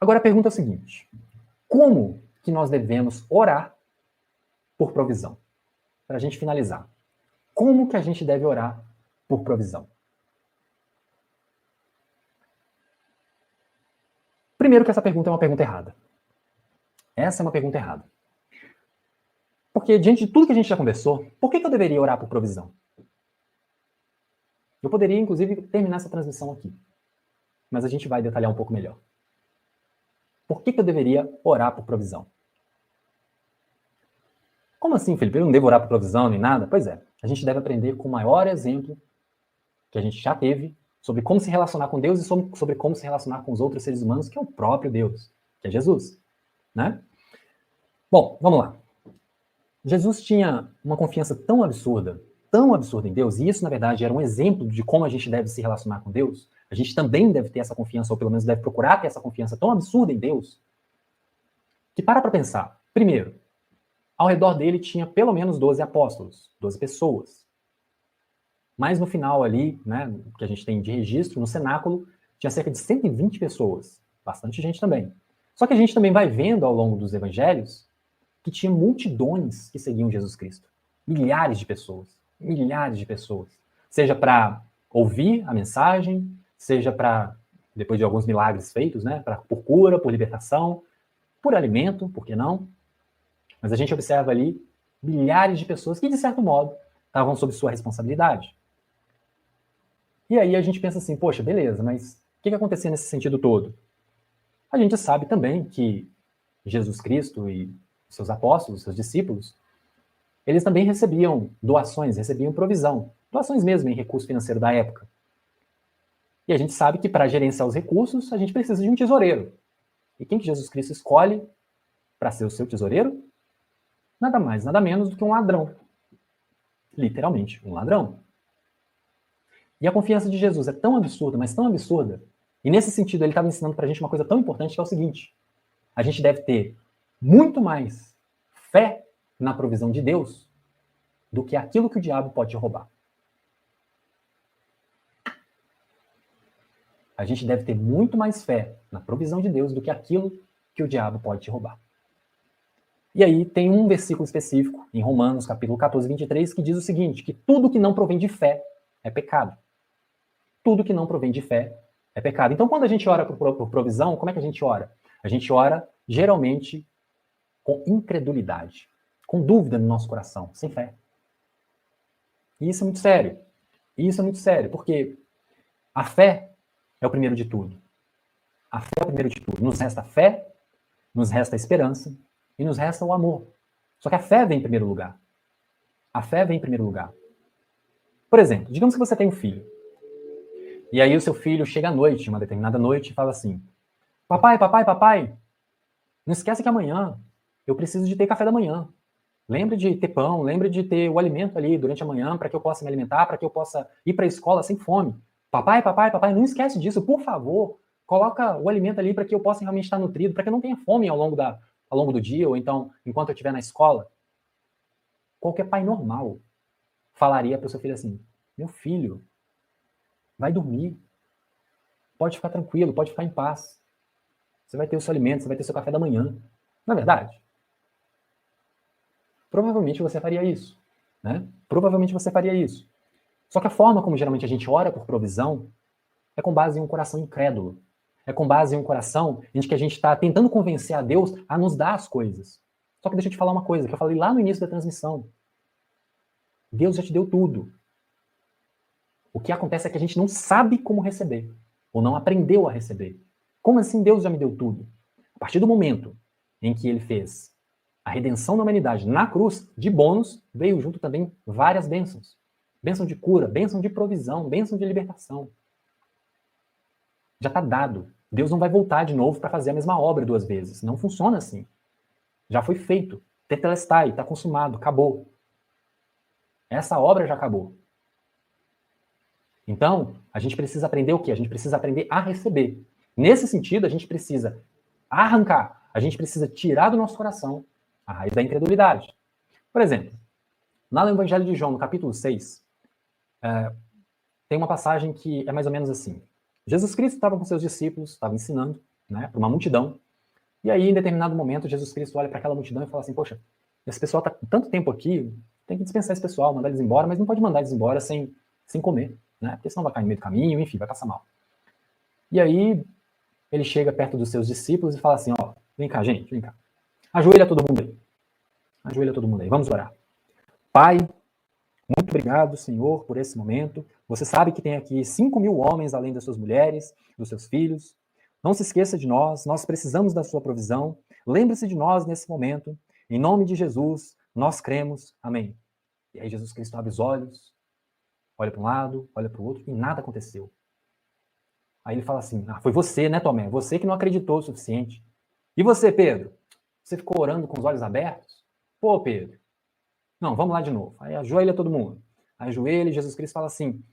Agora a pergunta é a seguinte: como que nós devemos orar por provisão? Para a gente finalizar. Como que a gente deve orar por provisão? Primeiro que essa pergunta é uma pergunta errada. Essa é uma pergunta errada. Porque diante de tudo que a gente já conversou, por que eu deveria orar por provisão? Eu poderia, inclusive, terminar essa transmissão aqui. Mas a gente vai detalhar um pouco melhor. Por que eu deveria orar por provisão? Como assim, Felipe? Eu não devo orar por provisão nem nada? Pois é, a gente deve aprender com o maior exemplo que a gente já teve sobre como se relacionar com Deus e sobre como se relacionar com os outros seres humanos, que é o próprio Deus, que é Jesus, né? Bom, vamos lá. Jesus tinha uma confiança tão absurda em Deus, e isso, na verdade, era um exemplo de como a gente deve se relacionar com Deus. A gente também deve ter essa confiança, ou pelo menos deve procurar ter essa confiança tão absurda em Deus, que para pensar. Primeiro, ao redor dele tinha pelo menos 12 apóstolos, 12 pessoas. Mas no final ali, né, que a gente tem de registro, no cenáculo, tinha cerca de 120 pessoas. Bastante gente também. Só que a gente também vai vendo ao longo dos evangelhos que tinha multidões que seguiam Jesus Cristo. Milhares de pessoas. Milhares de pessoas. Seja para ouvir a mensagem, seja para, depois de alguns milagres feitos, né, por cura, por libertação, por alimento, por que não? Mas a gente observa ali milhares de pessoas que, de certo modo, estavam sob sua responsabilidade. E aí a gente pensa assim, poxa, beleza, mas o que acontecia nesse sentido todo? A gente sabe também que Jesus Cristo e seus apóstolos, seus discípulos, eles também recebiam doações, recebiam provisão. Doações mesmo em recurso financeiro da época. E a gente sabe que para gerenciar os recursos, a gente precisa de um tesoureiro. E quem que Jesus Cristo escolhe para ser o seu tesoureiro? Nada mais, nada menos do que um ladrão. Literalmente, um ladrão. E a confiança de Jesus é tão absurda, mas tão absurda, e nesse sentido ele estava ensinando para a gente uma coisa tão importante, que é o seguinte: a gente deve ter muito mais fé na provisão de Deus do que aquilo que o diabo pode roubar. A gente deve ter muito mais fé na provisão de Deus do que aquilo que o diabo pode te roubar. E aí tem um versículo específico, em Romanos, capítulo 14, 23, que diz o seguinte, que tudo que não provém de fé é pecado. Tudo que não provém de fé é pecado. Então, quando a gente ora por provisão, como é que a gente ora? A gente ora, geralmente, com incredulidade, com dúvida no nosso coração, sem fé. E isso é muito sério. E isso é muito sério, porque a fé é o primeiro de tudo. A fé é o primeiro de tudo. Nos resta fé, nos resta esperança e nos resta o amor. Só que a fé vem em primeiro lugar. A fé vem em primeiro lugar. Por exemplo, digamos que você tem um filho. E aí o seu filho chega à noite, uma determinada noite, e fala assim: papai, papai, papai, não esquece que amanhã eu preciso de ter café da manhã. Lembre de ter pão, lembre de ter o alimento ali durante a manhã para que eu possa me alimentar, para que eu possa ir para a escola sem fome. Papai, papai, papai, não esquece disso, por favor. Coloca o alimento ali para que eu possa realmente estar nutrido, para que eu não tenha fome ao longo do dia, ou então enquanto eu estiver na escola. Qualquer pai normal falaria para o seu filho assim: meu filho, vai dormir. Pode ficar tranquilo, pode ficar em paz. Você vai ter o seu alimento, você vai ter o seu café da manhã. Não é verdade? Provavelmente você faria isso, né? Provavelmente você faria isso. Só que a forma como geralmente a gente ora por provisão é com base em um coração incrédulo. É com base em um coração em que a gente está tentando convencer a Deus a nos dar as coisas. Só que deixa eu te falar uma coisa, que eu falei lá no início da transmissão. Deus já te deu tudo. O que acontece é que a gente não sabe como receber, ou não aprendeu a receber. Como assim Deus já me deu tudo? A partir do momento em que ele fez a redenção da humanidade na cruz, de bônus, veio junto também várias bênçãos. Bênção de cura, bênção de provisão, bênção de libertação. Já está dado. Deus não vai voltar de novo para fazer a mesma obra duas vezes. Não funciona assim. Já foi feito. Tetelestai, está consumado, acabou. Essa obra já acabou. Então, a gente precisa aprender o quê? A gente precisa aprender a receber. Nesse sentido, a gente precisa arrancar, a gente precisa tirar do nosso coração a raiz da incredulidade. Por exemplo, lá no Evangelho de João, no capítulo 6, tem uma passagem que é mais ou menos assim. Jesus Cristo estava com seus discípulos, estava ensinando, né, para uma multidão. E aí, em determinado momento, Jesus Cristo olha para aquela multidão e fala assim, poxa, esse pessoal está com tanto tempo aqui, tem que dispensar esse pessoal, mandar eles embora, mas não pode mandar eles embora sem comer, né? Porque senão vai cair no meio do caminho, enfim, vai passar mal. E aí, ele chega perto dos seus discípulos e fala assim, ó, vem cá, gente, vem cá. Ajoelha todo mundo aí. Ajoelha todo mundo aí, vamos orar. Pai, muito obrigado, Senhor, por esse momento. Você sabe que tem aqui 5.000 homens, além das suas mulheres, dos seus filhos. Não se esqueça de nós precisamos da sua provisão. Lembre-se de nós nesse momento. Em nome de Jesus, nós cremos. Amém. E aí Jesus Cristo abre os olhos, olha para um lado, olha para o outro, e nada aconteceu. Aí ele fala assim, foi você, né, Tomé? Você que não acreditou o suficiente. E você, Pedro? Você ficou orando com os olhos abertos? Pô, Pedro. Não, vamos lá de novo. Aí ajoelha todo mundo. Aí ajoelha e Jesus Cristo fala assim,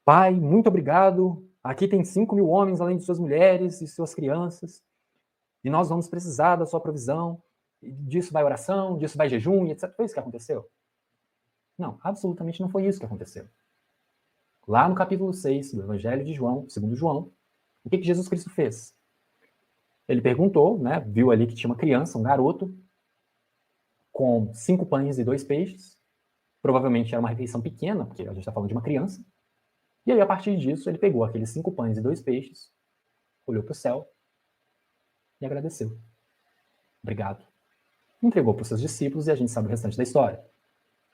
Pai, muito obrigado. Aqui tem 5.000 homens, além de suas mulheres e suas crianças. E nós vamos precisar da sua provisão. E disso vai oração, disso vai jejum, e etc. Foi isso que aconteceu? Não, absolutamente não foi isso que aconteceu. Lá no capítulo 6 do Evangelho de João, segundo João, o que Jesus Cristo fez? Ele perguntou, né, viu ali que tinha uma criança, um garoto, com 5 pães e 2 peixes. Provavelmente era uma refeição pequena, porque a gente está falando de uma criança. E aí, a partir disso, ele pegou aqueles 5 pães e 2 peixes, olhou para o céu e agradeceu. Obrigado. Entregou para os seus discípulos e a gente sabe o restante da história.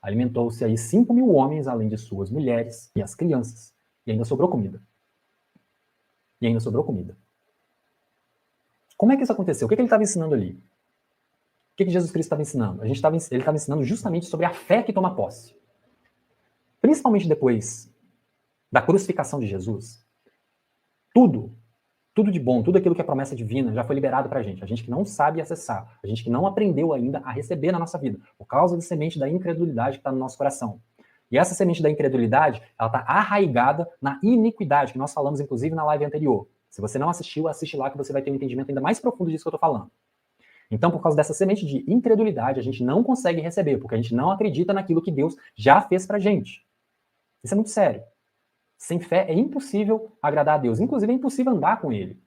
Alimentou-se aí 5.000 homens, além de suas mulheres e as crianças. E ainda sobrou comida. Como é que isso aconteceu? O que ele estava ensinando ali? O que Jesus Cristo estava ensinando? Ele estava ensinando justamente sobre a fé que toma posse. Principalmente depois da crucificação de Jesus, tudo de bom, tudo aquilo que é promessa divina já foi liberado para a gente que não sabe acessar, a gente que não aprendeu ainda a receber na nossa vida, por causa da semente da incredulidade que está no nosso coração. E essa semente da incredulidade, ela está arraigada na iniquidade, que nós falamos inclusive na live anterior. Se você não assistiu, assiste lá que você vai ter um entendimento ainda mais profundo disso que eu estou falando. Então, por causa dessa semente de incredulidade, a gente não consegue receber, porque a gente não acredita naquilo que Deus já fez pra gente. Isso é muito sério. Sem fé é impossível agradar a Deus. Inclusive, é impossível andar com Ele.